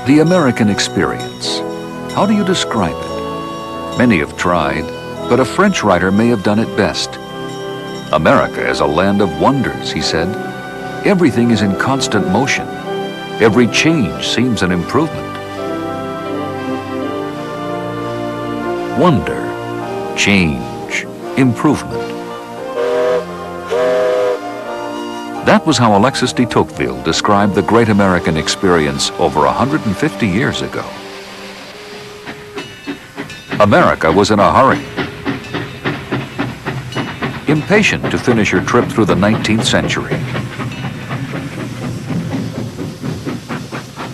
The American experience. How do you describe it? Many have tried, but a French writer may have done it best. America is a land of wonders, he said. Everything is in constant motion. Every change seems an improvement. Wonder, change, improvement. That was how Alexis de Tocqueville described the great American experience over 150 years ago. America was in a hurry. Impatient to finish her trip through the 19th century.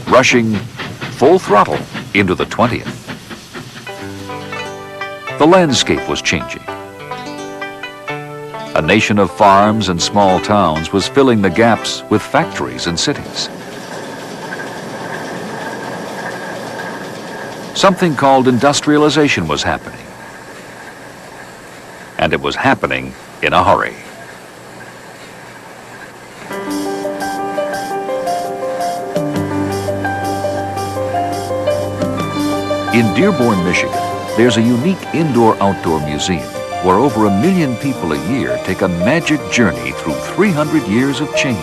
Rushing full throttle into the 20th. The landscape was changing. A nation of farms and small towns was filling the gaps with factories and cities. Something called industrialization was happening. And it was happening in a hurry. In Dearborn, Michigan, there's a unique indoor-outdoor museum where over 1 million people a year take a magic journey through 300 years of change.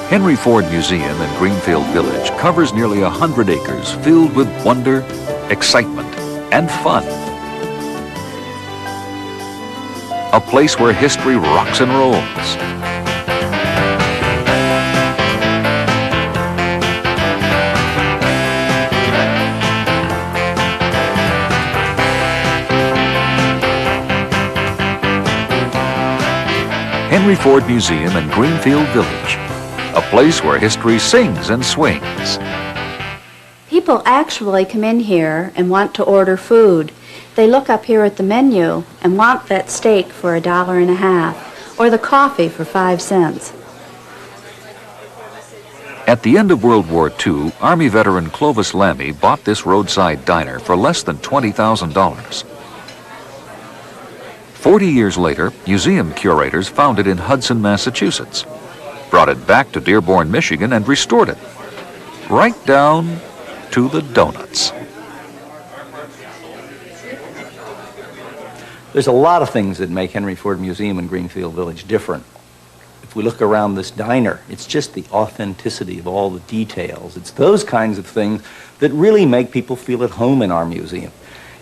Henry Ford Museum in Greenfield Village covers nearly 100 acres filled with wonder, excitement, and fun. A place where history rocks and rolls. Henry Ford Museum in Greenfield Village, a place where history sings and swings. People actually come in here and want to order food. They look up here at the menu and want that steak for $1.50 or the coffee for 5 cents. At the end of World War II, Army veteran Clovis Lammy bought this roadside diner for less than $20,000. 40 years later, museum curators found it in Hudson, Massachusetts, brought it back to Dearborn, Michigan, and restored it, right down to the donuts. There's a lot of things that make Henry Ford Museum in Greenfield Village different. If we look around this diner, it's just the authenticity of all the details. It's those kinds of things that really make people feel at home in our museum.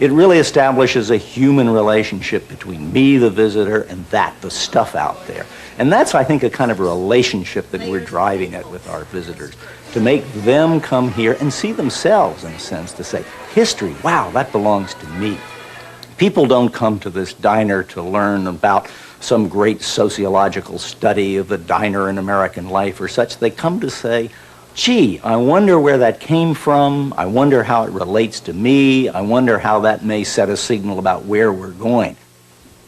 It really establishes a human relationship between me, the visitor, and the stuff out there. And that's, I think, a kind of a relationship that we're driving at with our visitors, to make them come here and see themselves, in a sense, to say, history, wow, that belongs to me. People don't come to this diner to learn about some great sociological study of the diner in American life or such. They come to say, gee, I wonder where that came from. I wonder how it relates to me. I wonder how that may set a signal about where we're going.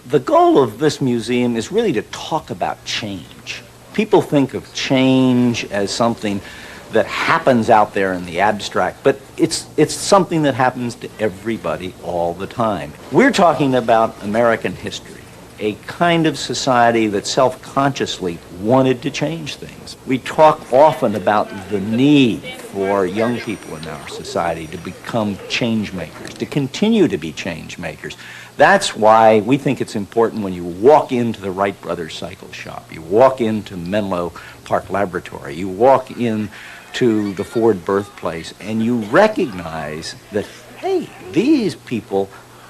The goal of this museum is really to talk about change. People think of change as something that happens out there in the abstract, but it's something that happens to everybody all the time. We're talking about American history, a kind of society that self-consciously wanted to change things. We talk often about the need for young people in our society to become change makers, to continue to be change makers. That's why we think it's important when you walk into the Wright Brothers Cycle Shop, you walk into Menlo Park Laboratory, you walk into the Ford birthplace, and you recognize that, hey, these people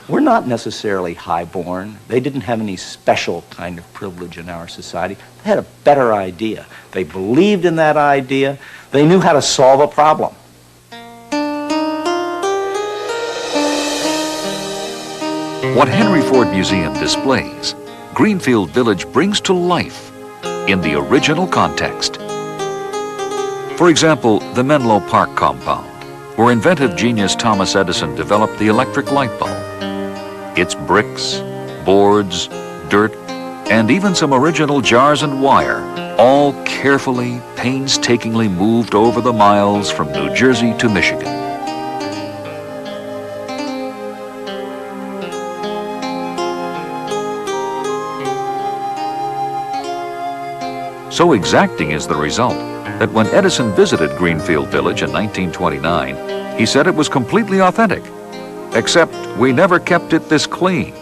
were not necessarily highborn. They didn't have any special kind of privilege in our society. They had a better idea. They believed in that idea. They knew how to solve a problem. What Henry Ford Museum displays, Greenfield Village brings to life in the original context. For example, the Menlo Park compound, where inventive genius Thomas Edison developed the electric light bulb. Its bricks, boards, dirt, and even some original jars and wire, all carefully, painstakingly moved over the miles from New Jersey to Michigan. So exacting is the result that when Edison visited Greenfield Village in 1929, he said it was completely authentic, except we never kept it this clean.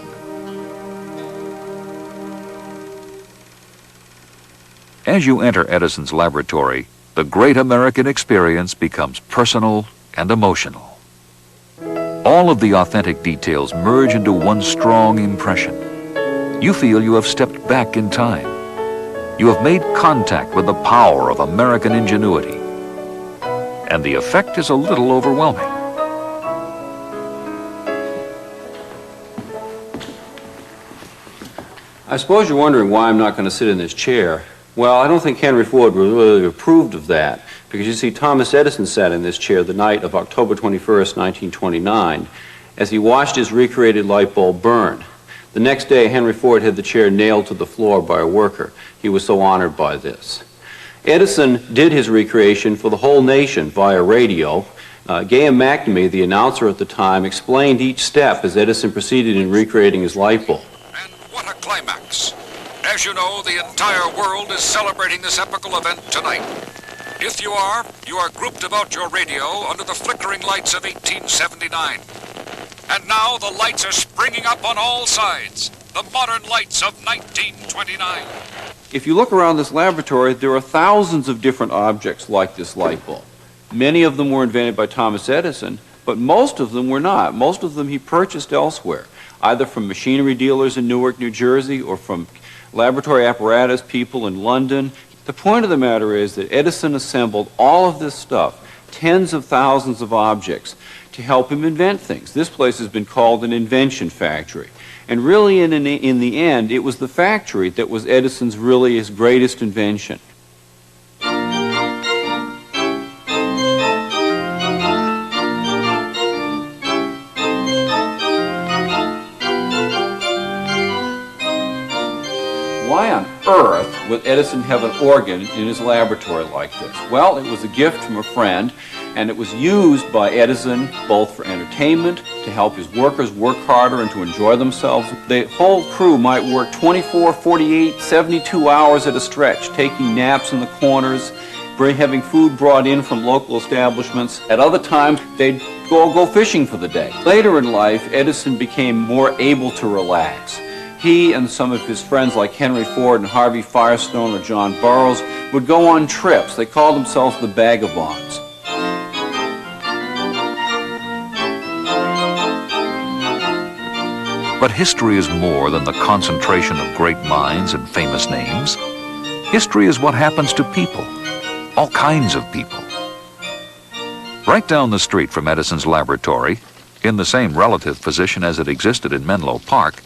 As you enter Edison's laboratory, the great American experience becomes personal and emotional. All of the authentic details merge into one strong impression. You feel you have stepped back in time. You have made contact with the power of American ingenuity. And the effect is a little overwhelming. I suppose you're wondering why I'm not going to sit in this chair. Well, I don't think Henry Ford really approved of that, because you see, Thomas Edison sat in this chair the night of October 21st, 1929, as he watched his recreated light bulb burn. The next day, Henry Ford had the chair nailed to the floor by a worker. He was so honored by this. Edison did his recreation for the whole nation via radio. Gay McNamee, the announcer at the time, explained each step as Edison proceeded in recreating his light bulb. And what a climax! As you know, the entire world is celebrating this epical event tonight. If you are grouped about your radio under the flickering lights of 1879. And now the lights are springing up on all sides, the modern lights of 1929. If you look around this laboratory, there are thousands of different objects like this light bulb. Many of them were invented by Thomas Edison, but most of them were not. Most of them he purchased elsewhere, either from machinery dealers in Newark, New Jersey, or from laboratory apparatus people in London. The point of the matter is that Edison assembled all of this stuff, tens of thousands of objects, to help him invent things. This place has been called an invention factory. And really, in the end, it was the factory that was Edison's really his greatest invention. Why on earth would Edison have an organ in his laboratory like this? Well, it was a gift from a friend, and it was used by Edison both for entertainment, to help his workers work harder and to enjoy themselves. The whole crew might work 24, 48, 72 hours at a stretch, taking naps in the corners, having food brought in from local establishments. At other times, they'd go fishing for the day. Later in life, Edison became more able to relax. He and some of his friends like Henry Ford and Harvey Firestone or John Burroughs would go on trips. They called themselves the Vagabonds. But history is more than the concentration of great minds and famous names. History is what happens to people, all kinds of people. Right down the street from Edison's laboratory, in the same relative position as it existed in Menlo Park,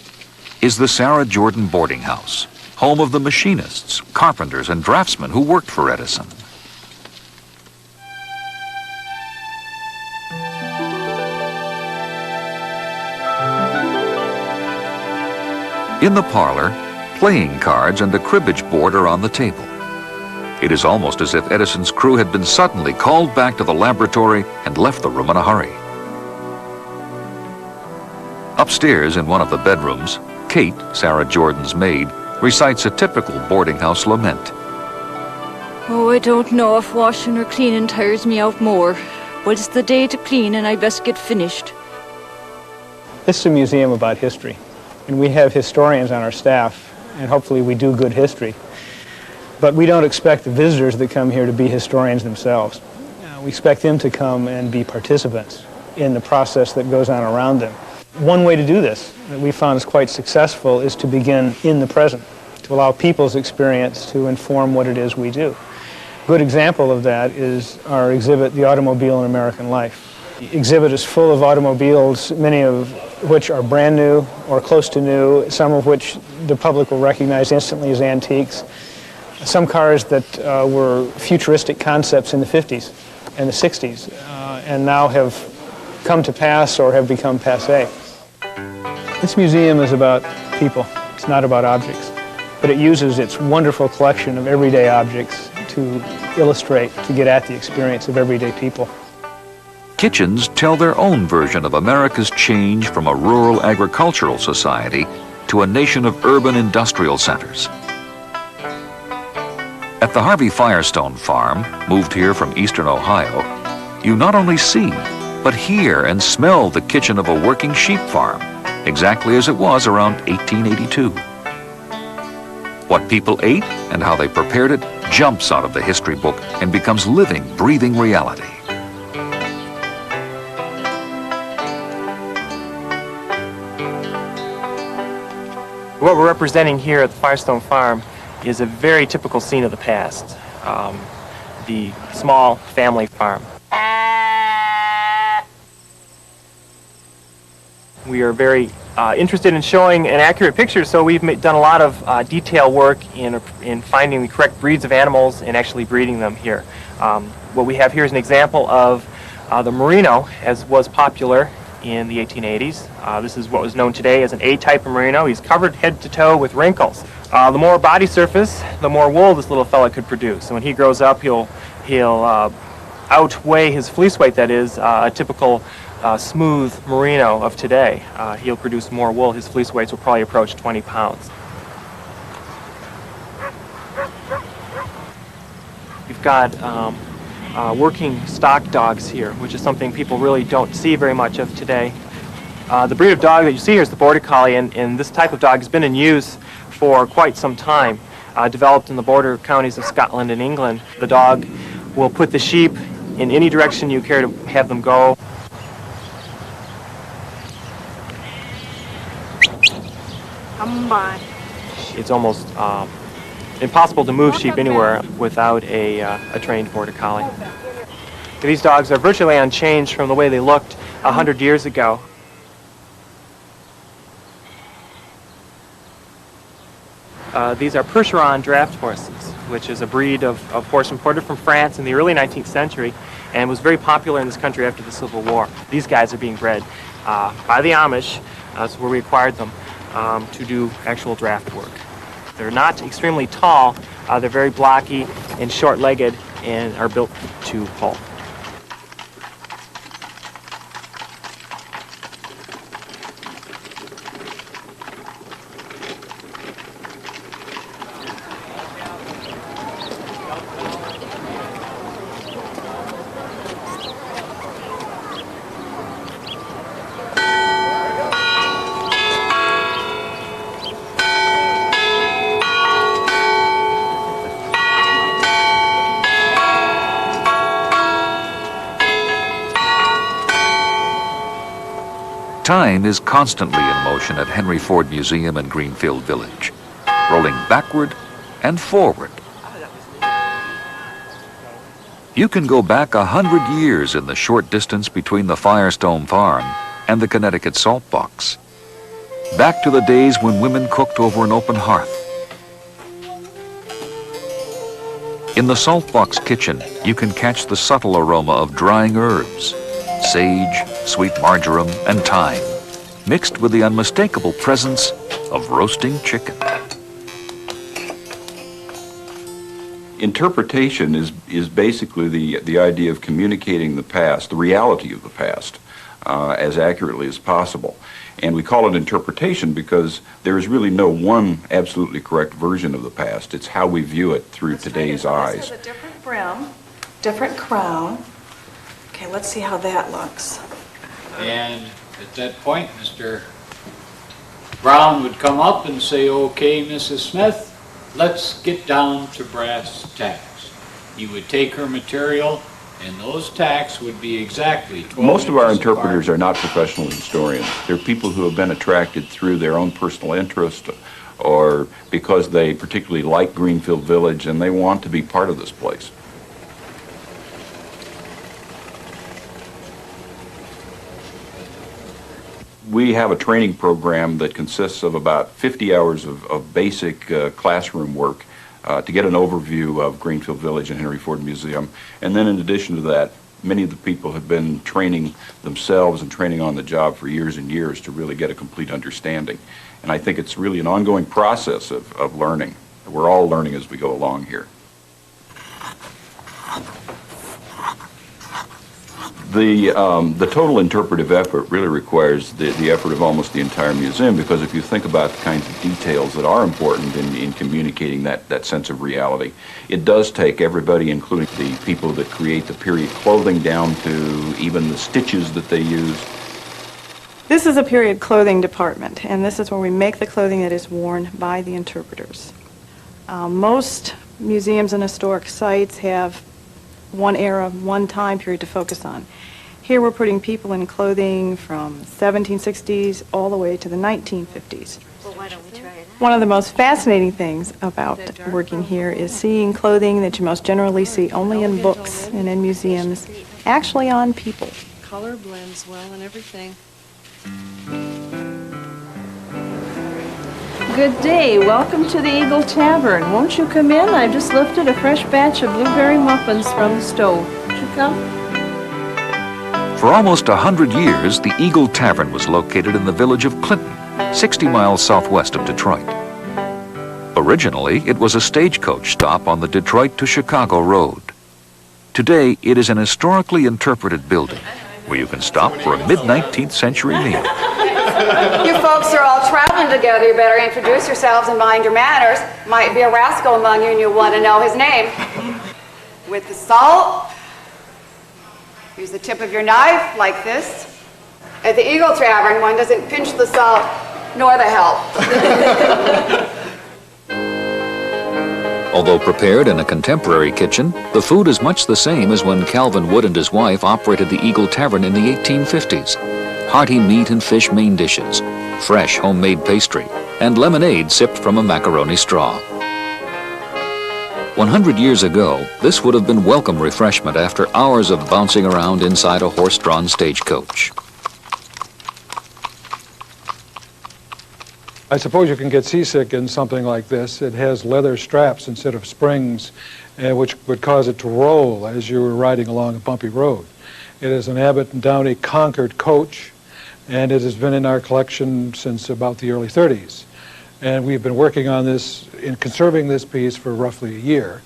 is the Sarah Jordan boarding house, home of the machinists, carpenters, and draftsmen who worked for Edison. In the parlor, playing cards and a cribbage board are on the table. It is almost as if Edison's crew had been suddenly called back to the laboratory and left the room in a hurry. Upstairs in one of the bedrooms, Kate, Sarah Jordan's maid, recites a typical boarding house lament. Oh, I don't know if washing or cleaning tires me out more, but it's the day to clean and I best get finished. This is a museum about history, and we have historians on our staff, and hopefully we do good history. But we don't expect the visitors that come here to be historians themselves. We expect them to come and be participants in the process that goes on around them. One way to do this that we found is quite successful is to begin in the present, to allow people's experience to inform what it is we do. A good example of that is our exhibit, The Automobile in American Life. The exhibit is full of automobiles, many of which are brand new or close to new, some of which the public will recognize instantly as antiques. Some cars that were futuristic concepts in the 50s and the 60s and now have come to pass or have become passé. This museum is about people. It's not about objects. But it uses its wonderful collection of everyday objects to illustrate, to get at the experience of everyday people. Kitchens tell their own version of America's change from a rural agricultural society to a nation of urban industrial centers. At the Harvey Firestone farm, moved here from eastern Ohio, you not only see, but hear and smell the kitchen of a working sheep farm, exactly as it was around 1882. What people ate and how they prepared it jumps out of the history book and becomes living, breathing reality. What we're representing here at the Firestone Farm is a very typical scene of the past, the small family farm. We are very interested in showing an accurate picture, so we've done a lot of detail work in finding the correct breeds of animals and actually breeding them here. What we have here is an example of the Merino, as was popular in the 1880s. This is what was known today as an A-type of Merino. He's covered head to toe with wrinkles. The more body surface, the more wool this little fella could produce. So when he grows up, he'll outweigh his fleece weight, that is, a typical smooth Merino of today. He'll produce more wool. His fleece weights will probably approach 20 pounds. We've got working stock dogs here, which is something people really don't see very much of today. The breed of dog that you see here is the Border Collie, and this type of dog has been in use for quite some time, developed in the border counties of Scotland and England. The dog will put the sheep in any direction you care to have them go. Come on. It's almost impossible to move sheep anywhere without a trained Border Collie. These dogs are virtually unchanged from the way they looked 100 years ago. These are Percheron draft horses, which is a breed of horse imported from France in the early 19th century and was very popular in this country after the Civil War. These guys are being bred by the Amish, that's where we acquired them, to do actual draft work. They're not extremely tall, they're very blocky and short-legged and are built to pull. Time is constantly in motion at Henry Ford Museum in Greenfield Village, rolling backward and forward. You can go back 100 years in the short distance between the Firestone Farm and the Connecticut Salt Box. Back to the days when women cooked over an open hearth. In the Salt Box kitchen, you can catch the subtle aroma of drying herbs, sage, sweet marjoram, and thyme, mixed with the unmistakable presence of roasting chicken. Interpretation is basically the idea of communicating the past, the reality of the past, as accurately as possible. And we call it interpretation because there is really no one absolutely correct version of the past. It's how we view it through today's eyes. This has a different brim, different crown. Okay, let's see how that looks. And at that point, Mr. Brown would come up and say, "Okay, Mrs. Smith, let's get down to brass tacks." He would take her material, and those tacks would be exactly 12 Most of our inches interpreters apart. are not professional historians. They're people who have been attracted through their own personal interest or because they particularly like Greenfield Village and they want to be part of this place. We have a training program that consists of about 50 hours of basic classroom work to get an overview of Greenfield Village and Henry Ford Museum. And then in addition to that, many of the people have been training themselves and training on the job for years and years to really get a complete understanding. And I think it's really an ongoing process of learning. We're all learning as we go along here. The total interpretive effort really requires the effort of almost the entire museum, because if you think about the kinds of details that are important in communicating that sense of reality, it does take everybody, including the people that create the period clothing, down to even the stitches that they use. This is a period clothing department, and this is where we make the clothing that is worn by the interpreters. Most museums and historic sites have one era, one time period to focus on. Here we're putting people in clothing from 1760s all the way to the 1950s. Well, why don't we try it out? One of the most fascinating things about working here is seeing clothing that you most generally see only in books and in museums, actually on people. Color blends well and everything. Good day. Welcome to the Eagle Tavern. Won't you come in? I've just lifted a fresh batch of blueberry muffins from the stove. Won't you come? For almost 100 years, the Eagle Tavern was located in the village of Clinton, 60 miles southwest of Detroit. Originally, it was a stagecoach stop on the Detroit to Chicago road. Today, it is an historically interpreted building where you can stop for a mid-19th century meal. You folks are all traveling together. You better introduce yourselves and mind your manners. Might be a rascal among you and you want to know his name. With the salt, use the tip of your knife like this. At the Eagle Tavern, one doesn't pinch the salt nor the help. Although prepared in a contemporary kitchen, the food is much the same as when Calvin Wood and his wife operated the Eagle Tavern in the 1850s. Hearty meat and fish main dishes, fresh homemade pastry, and lemonade sipped from a macaroni straw. 100 years ago, this would have been welcome refreshment after hours of bouncing around inside a horse-drawn stagecoach. I suppose you can get seasick in something like this. It has leather straps instead of springs, which would cause it to roll as you were riding along a bumpy road. It is an Abbott and Downey Concord coach, and it has been in our collection since about the early 30s. And we've been working on this, in conserving this piece for roughly a year.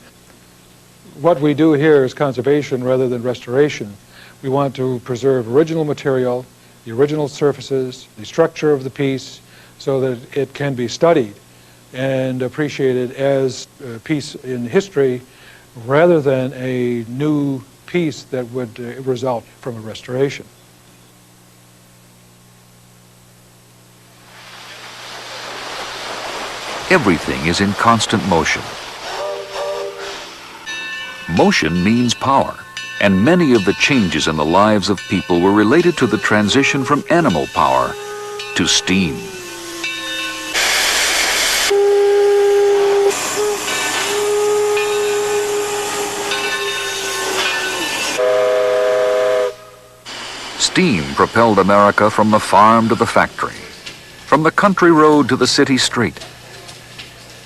What we do here is conservation rather than restoration. We want to preserve original material, the original surfaces, the structure of the piece, so that it can be studied and appreciated as a piece in history rather than a new piece that would result from a restoration. Everything is in constant motion. Motion means power, and many of the changes in the lives of people were related to the transition from animal power to steam. Steam propelled America from the farm to the factory, from the country road to the city street.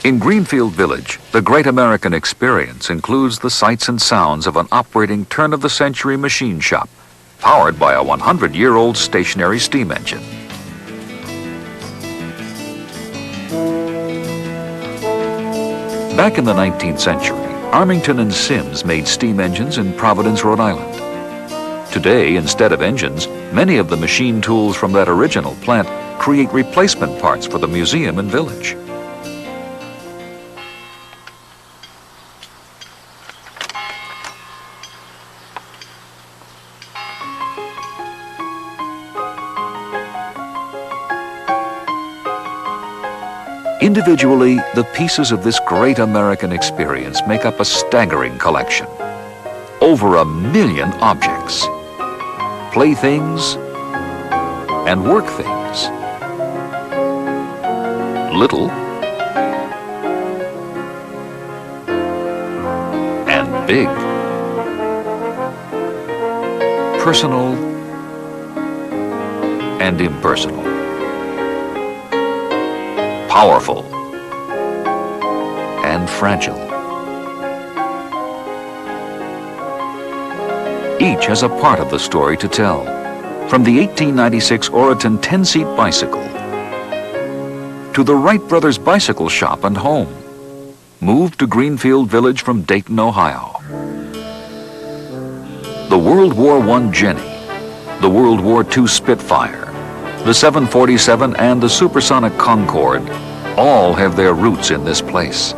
In Greenfield Village, the great American experience includes the sights and sounds of an operating turn-of-the-century machine shop, powered by a 100-year-old stationary steam engine. Back in the 19th century, Armington and Sims made steam engines in Providence, Rhode Island. Today, instead of engines, many of the machine tools from that original plant create replacement parts for the museum and village. Individually, the pieces of this great American experience make up a staggering collection. Over 1 million objects, playthings and work things, little and big, personal and impersonal, powerful and fragile. Each has a part of the story to tell, from the 1896 Oriton 10-seat bicycle to the Wright Brothers bicycle shop and home, moved to Greenfield Village from Dayton, Ohio. The World War I Jenny, the World War II Spitfire, the 747 and the supersonic Concorde all have their roots in this place.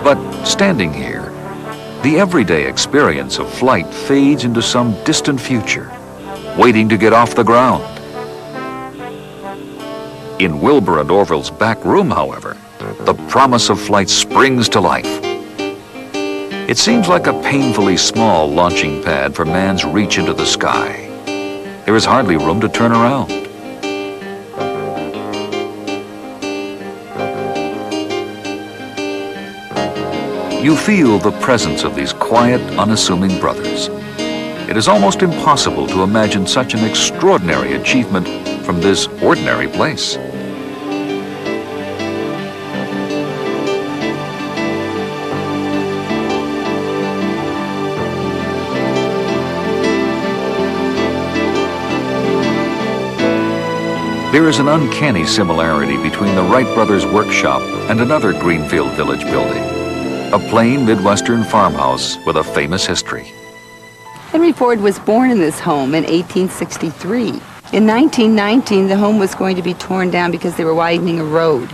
But standing here, the everyday experience of flight fades into some distant future, waiting to get off the ground. In Wilbur and Orville's back room, however, the promise of flight springs to life. It seems like a painfully small launching pad for man's reach into the sky. There is hardly room to turn around. You feel the presence of these quiet, unassuming brothers. It is almost impossible to imagine such an extraordinary achievement from this ordinary place. There is an uncanny similarity between the Wright brothers' workshop and another Greenfield Village building, a plain Midwestern farmhouse with a famous history. Henry Ford was born in this home in 1863. In 1919, the home was going to be torn down because they were widening a road.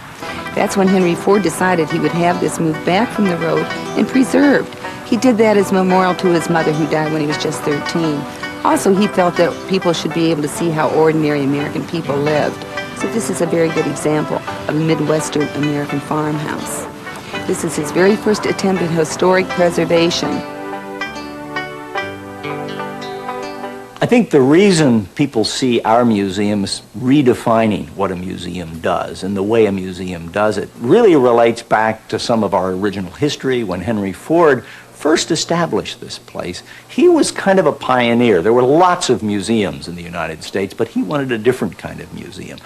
That's when Henry Ford decided he would have this moved back from the road and preserved. He did that as a memorial to his mother, who died when he was just 13. Also, he felt that people should be able to see how ordinary American people lived. So this is a very good example of a Midwestern American farmhouse. This is his very first attempt at historic preservation. I think the reason people see our museum as redefining what a museum does and the way a museum does it really relates back to some of our original history. When Henry Ford first established this place, he was kind of a pioneer. There were lots of museums in the United States, but he wanted a different kind of museum.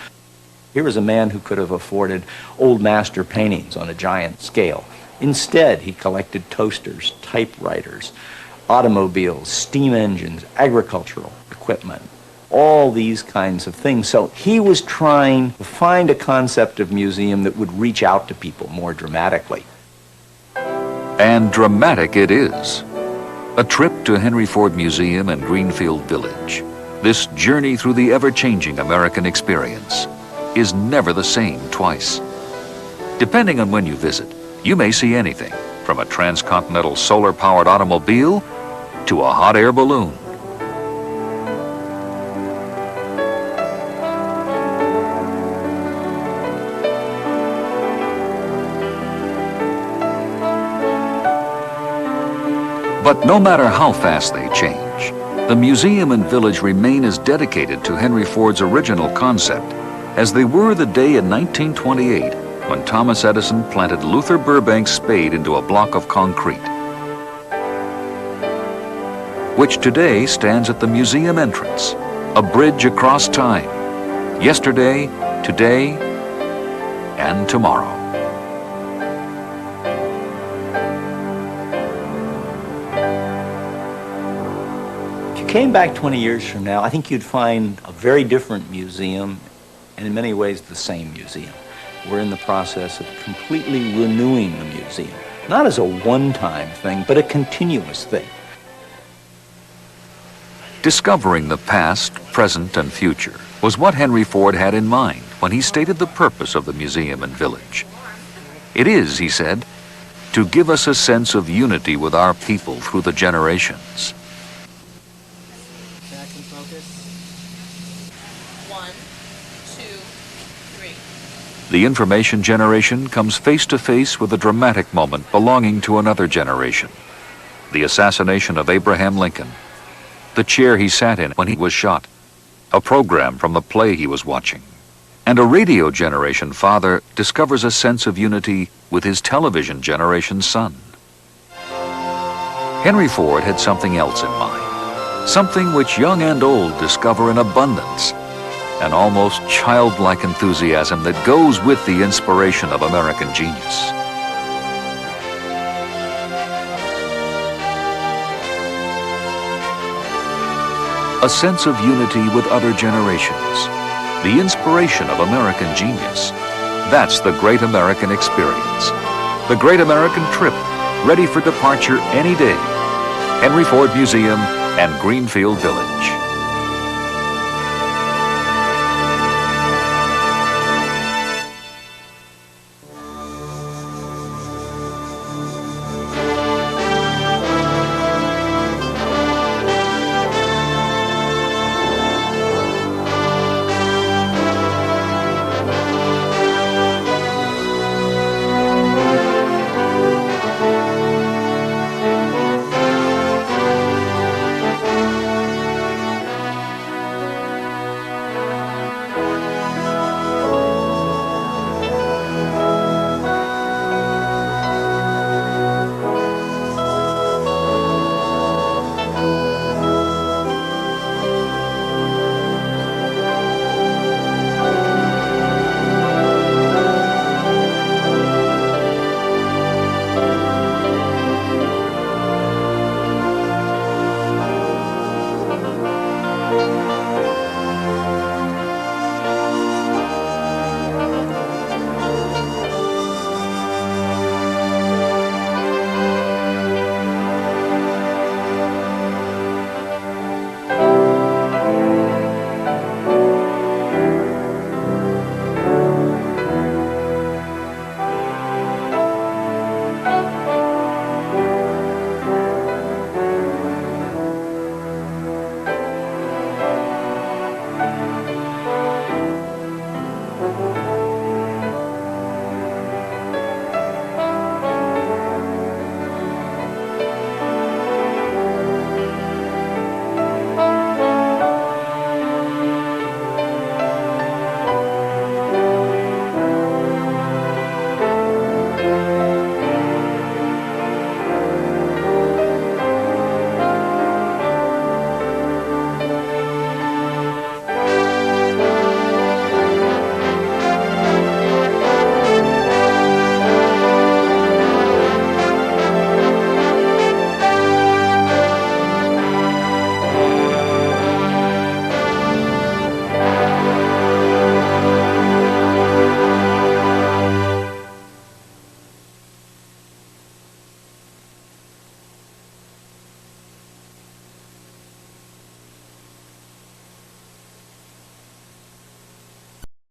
Here was a man who could have afforded old master paintings on a giant scale. Instead, he collected toasters, typewriters, automobiles, steam engines, agricultural equipment, all these kinds of things. So he was trying to find a concept of museum that would reach out to people more dramatically. And dramatic it is. A trip to Henry Ford Museum and Greenfield Village. This journey through the ever-changing American experience is never the same twice. Depending on when you visit, you may see anything from a transcontinental solar-powered automobile to a hot air balloon. But no matter how fast they change, the museum and village remain as dedicated to Henry Ford's original concept as they were the day in 1928 when Thomas Edison planted Luther Burbank's spade into a block of concrete, which today stands at the museum entrance, a bridge across time, yesterday, today, and tomorrow. Came back 20 years from now, I think you'd find a very different museum, and in many ways the same museum. We're in the process of completely renewing the museum, not as a one-time thing, but a continuous thing. Discovering the past, present, and future was what Henry Ford had in mind when he stated the purpose of the museum and village. It is, he said, to give us a sense of unity with our people through the generations. The information generation comes face to face with a dramatic moment belonging to another generation. The assassination of Abraham Lincoln, the chair he sat in when he was shot, a program from the play he was watching. And a radio generation father discovers a sense of unity with his television generation son. Henry Ford had something else in mind, something which young and old discover in abundance, an almost childlike enthusiasm that goes with the inspiration of American genius. A sense of unity with other generations, the inspiration of American genius. That's the Great American Experience, the Great American Trip ready for departure any day. Henry Ford Museum and Greenfield Village.